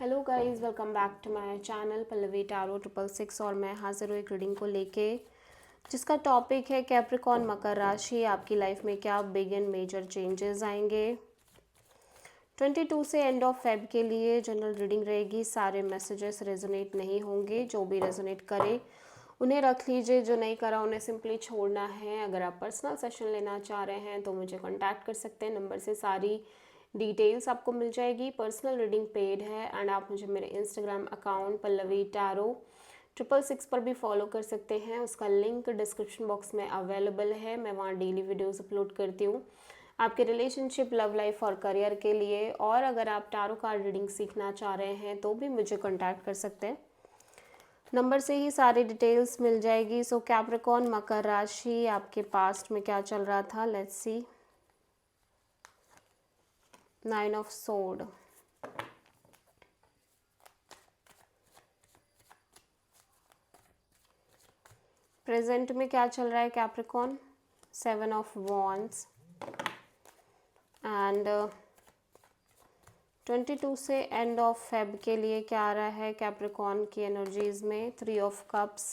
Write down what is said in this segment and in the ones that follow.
Hello guys, welcome back to my channel Pallavi tarot 666 और मैं हाजिर हूँ एक रीडिंग को लेके जिसका टॉपिक है कैप्रिकॉर्न मकर राशि। आपकी लाइफ में क्या बिग एंड मेजर चेंजेस आएंगे। 22 से एंड ऑफ फेब के लिए जनरल रीडिंग रहेगी। सारे मैसेजेस रेजोनेट नहीं होंगे, जो भी रेजोनेट करे उन्हें रख लीजिए, जो नहीं करा उन्हें सिंपली छोड़ना है। अगर आप पर्सनल सेशन लेना चाह रहे हैं तो मुझे कॉन्टैक्ट कर सकते हैं, नंबर से सारी डिटेल्स आपको मिल जाएगी। पर्सनल रीडिंग पेड है एंड आप मुझे मेरे इंस्टाग्राम अकाउंट पल्लवी टैरो 666 पर भी फॉलो कर सकते हैं। उसका लिंक डिस्क्रिप्शन बॉक्स में अवेलेबल है। मैं वहाँ डेली वीडियोस अपलोड करती हूँ आपके रिलेशनशिप, लव लाइफ और करियर के लिए। और अगर आप टैरो कार्ड रीडिंग सीखना चाह रहे हैं तो भी मुझे कॉन्टैक्ट कर सकते हैं, नंबर से ही सारी डिटेल्स मिल जाएगी। सो कैप्रिकॉर्न मकर राशि, आपके पास्ट में क्या चल रहा था, let's see. 9 of sword, present में क्या चल रहा है कैप्रिकॉर्न, 7 ऑफ वॉन्ड्स एंड 22 से एंड ऑफ फेब के लिए क्या आ रहा है कैप्रिकॉर्न की एनर्जीज में, 3 ऑफ कप्स।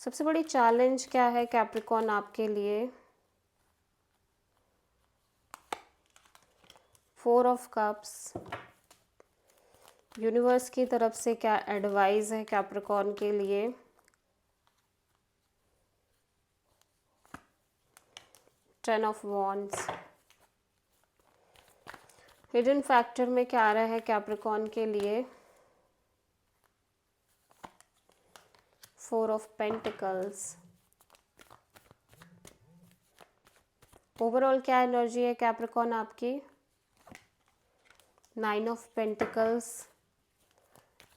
सबसे बड़ी चैलेंज क्या है कैप्रिकॉर्न आपके लिए, 4 ऑफ कप्स। यूनिवर्स की तरफ से क्या एडवाइस है कैप्रिकॉर्न के लिए, 10 ऑफ वॉन्ड्स। हिडन फैक्टर में क्या आ रहा है कैप्रिकॉर्न के लिए, 4 ऑफ पेंटिकल्स। ओवरऑल क्या एनर्जी है कैप्रिकॉर्न आपकी, 9 of pentacles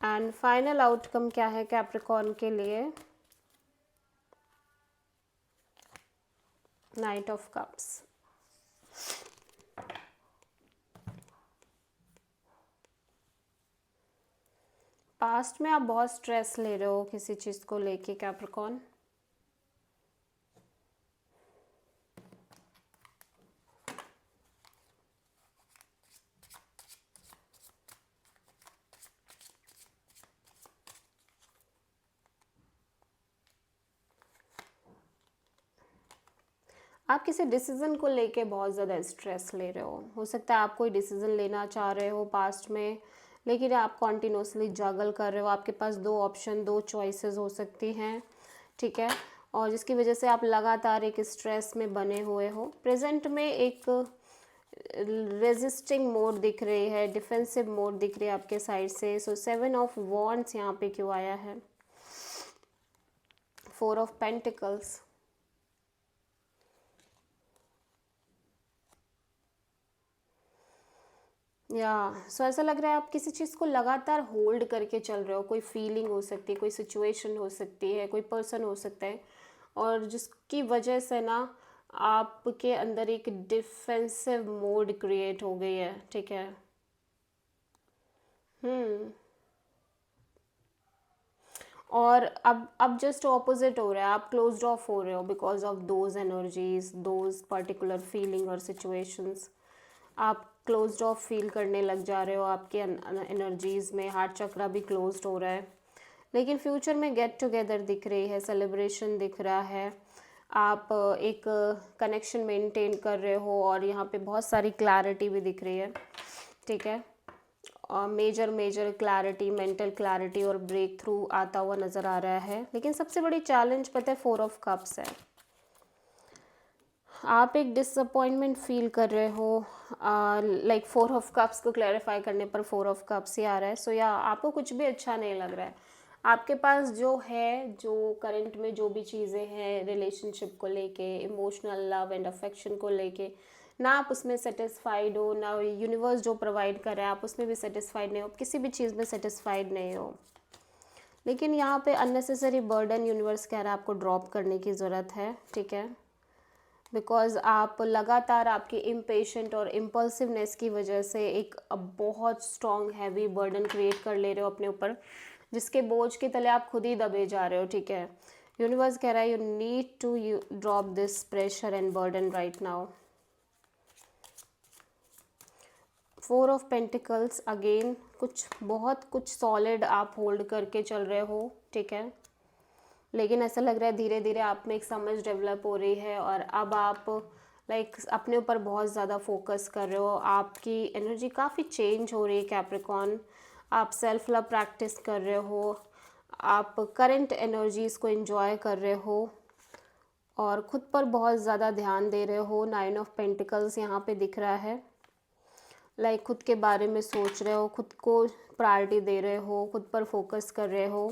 and final outcome क्या है कैप्रिकॉर्न के लिए, नाइट ऑफ कप्स। पास्ट में आप बहुत स्ट्रेस ले रहे हो किसी चीज़ को लेके कैप्रिकॉर्न। आप किसी डिसीज़न को लेके बहुत ज़्यादा स्ट्रेस ले रहे हो सकता है आप कोई डिसीज़न लेना चाह रहे हो पास्ट में, लेकिन आप कॉन्टिन्यूसली जगल कर रहे हो। आपके पास दो ऑप्शन, दो चॉइसेस हो सकती हैं, ठीक है, और जिसकी वजह से आप लगातार एक स्ट्रेस में बने हुए हो। प्रेजेंट में एक रेजिस्टिंग मोड दिख रही है, डिफेंसिव मोड दिख रही है आपके साइड से। सो 7 ऑफ वॉन्ड्स यहाँ पे क्यों आया है, 4 ऑफ पेंटिकल्स। या सो ऐसा लग रहा है आप किसी चीज़ को लगातार होल्ड करके चल रहे हो। कोई फीलिंग हो सकती है, कोई सिचुएशन हो सकती है, कोई पर्सन हो सकता है, और जिसकी वजह से ना आपके अंदर एक डिफेंसिव मोड क्रिएट हो गई है, ठीक है। हम्म और अब जस्ट ऑपोजिट हो रहा है, आप क्लोज्ड ऑफ हो रहे हो because of those energies, those particular feeling और सिचुएशंस। आप क्लोज्ड ऑफ फील करने लग जा रहे हो आपके एनर्जीज में। हार्ट चक्रा भी क्लोज्ड हो रहा है, लेकिन फ्यूचर में गेट टुगेदर दिख रही है, सेलिब्रेशन दिख रहा है। आप एक कनेक्शन मेंटेन कर रहे हो और यहाँ पे बहुत सारी क्लैरिटी भी दिख रही है, ठीक है। Major major clarity, mental clarity और ब्रेक थ्रू आता हुआ नज़र आ रहा है। लेकिन सबसे बड़ी चैलेंज पता है 4 ऑफ कप्स है। आप एक डिसअपॉइंटमेंट फील कर रहे हो, लाइक 4 ऑफ कप्स को क्लैरिफाई करने पर 4 ऑफ कप्स ही आ रहा है। सो या आपको कुछ भी अच्छा नहीं लग रहा है। आपके पास जो है, जो करंट में जो भी चीज़ें हैं रिलेशनशिप को लेके, इमोशनल लव एंड अफेक्शन को लेके, ना आप उसमें सेटिस्फाइड हो, ना यूनिवर्स जो प्रोवाइड कर रहा है आप उसमें भी सेटिस्फाइड नहीं हो, किसी भी चीज़ में सेटिस्फाइड नहीं हो। लेकिन यहाँ पे अननेसेसरी बर्डन यूनिवर्स कह रहा है आपको ड्रॉप करने की ज़रूरत है, ठीक है। बिकॉज आप लगातार आपकी इम्पेशेंट और इम्पल्सिवनेस की वजह से एक बहुत स्ट्रॉन्ग हैवी बर्डन क्रिएट कर ले रहे हो अपने ऊपर, जिसके बोझ के तले आप खुद ही दबे जा रहे हो, ठीक है। यूनिवर्स कह रहा है you need to drop this pressure and burden right now. 4 of pentacles, again कुछ सॉलिड आप होल्ड करके चल रहे हो, ठीक है, लेकिन ऐसा लग रहा है धीरे धीरे आप में एक समझ डेवलप हो रही है और अब आप लाइक अपने ऊपर बहुत ज़्यादा फोकस कर रहे हो, आपकी एनर्जी काफ़ी चेंज हो रही है कैप्रिकॉर्न। आप सेल्फ लव प्रैक्टिस कर रहे हो, आप करंट एनर्जीज़ को एंजॉय कर रहे हो और ख़ुद पर बहुत ज़्यादा ध्यान दे रहे हो। 9 ऑफ पेंटिकल्स यहाँ पे दिख रहा है, लाइक खुद के बारे में सोच रहे हो, खुद को प्रायोरिटी दे रहे हो, खुद पर फोकस कर रहे हो,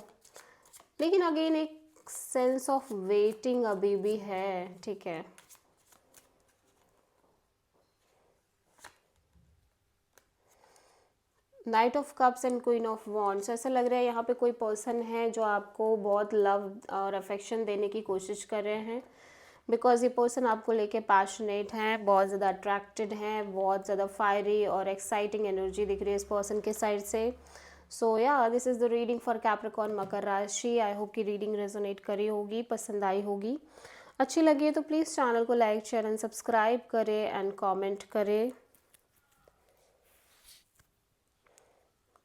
लेकिन अगेन एक सेंस ऑफ वेटिंग अभी भी है, ठीक है। Night of cups and queen of wands, ऐसा लग रहा है यहाँ पे कोई पर्सन है जो आपको बहुत लव और अफेक्शन देने की कोशिश कर रहे हैं, बिकॉज ये पर्सन आपको लेके पैशनेट हैं, बहुत ज़्यादा अट्रैक्टेड हैं, बहुत ज़्यादा फायरी और एक्साइटिंग एनर्जी दिख रही है इस पर्सन के साइड से। सो या this is the reading for Capricorn मकर राशि। आई होप कि रीडिंग रेजोनेट करी होगी, पसंद आई होगी। अच्छी लगी है तो प्लीज़ चैनल को लाइक शेयर एंड सब्सक्राइब करें एंड कमेंट करें।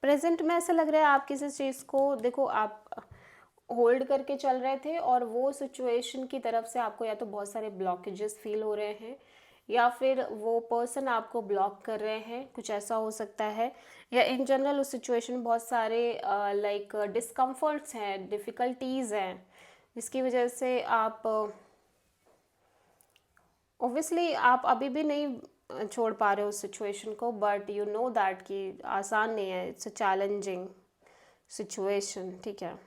प्रेजेंट में ऐसा लग रहा है आप किसी चीज़ को, देखो आप होल्ड करके चल रहे थे और वो सिचुएशन की तरफ से आपको या तो बहुत सारे ब्लॉकेजेस फील हो रहे हैं या फिर वो पर्सन आपको ब्लॉक कर रहे हैं, कुछ ऐसा हो सकता है, या इन जनरल उस सिचुएशन में बहुत सारे लाइक डिस्कम्फर्ट्स हैं, डिफ़िकल्टीज़ हैं, जिसकी वजह से आप ऑब्वियसली आप अभी भी नहीं छोड़ पा रहे हो उस सिचुएशन को, बट यू नो दैट कि आसान नहीं है, इट्स अ चैलेंजिंग सिचुएशन, ठीक है।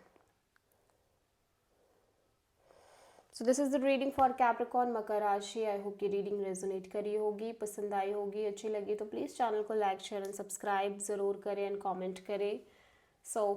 So this is the reading for Capricorn मकर राशि। आई होप की रीडिंग रेजोनेट करी होगी, पसंद आई होगी, अच्छी लगी तो प्लीज़ चैनल को लाइक शेयर एंड सब्सक्राइब ज़रूर करें एंड कमेंट करें। सो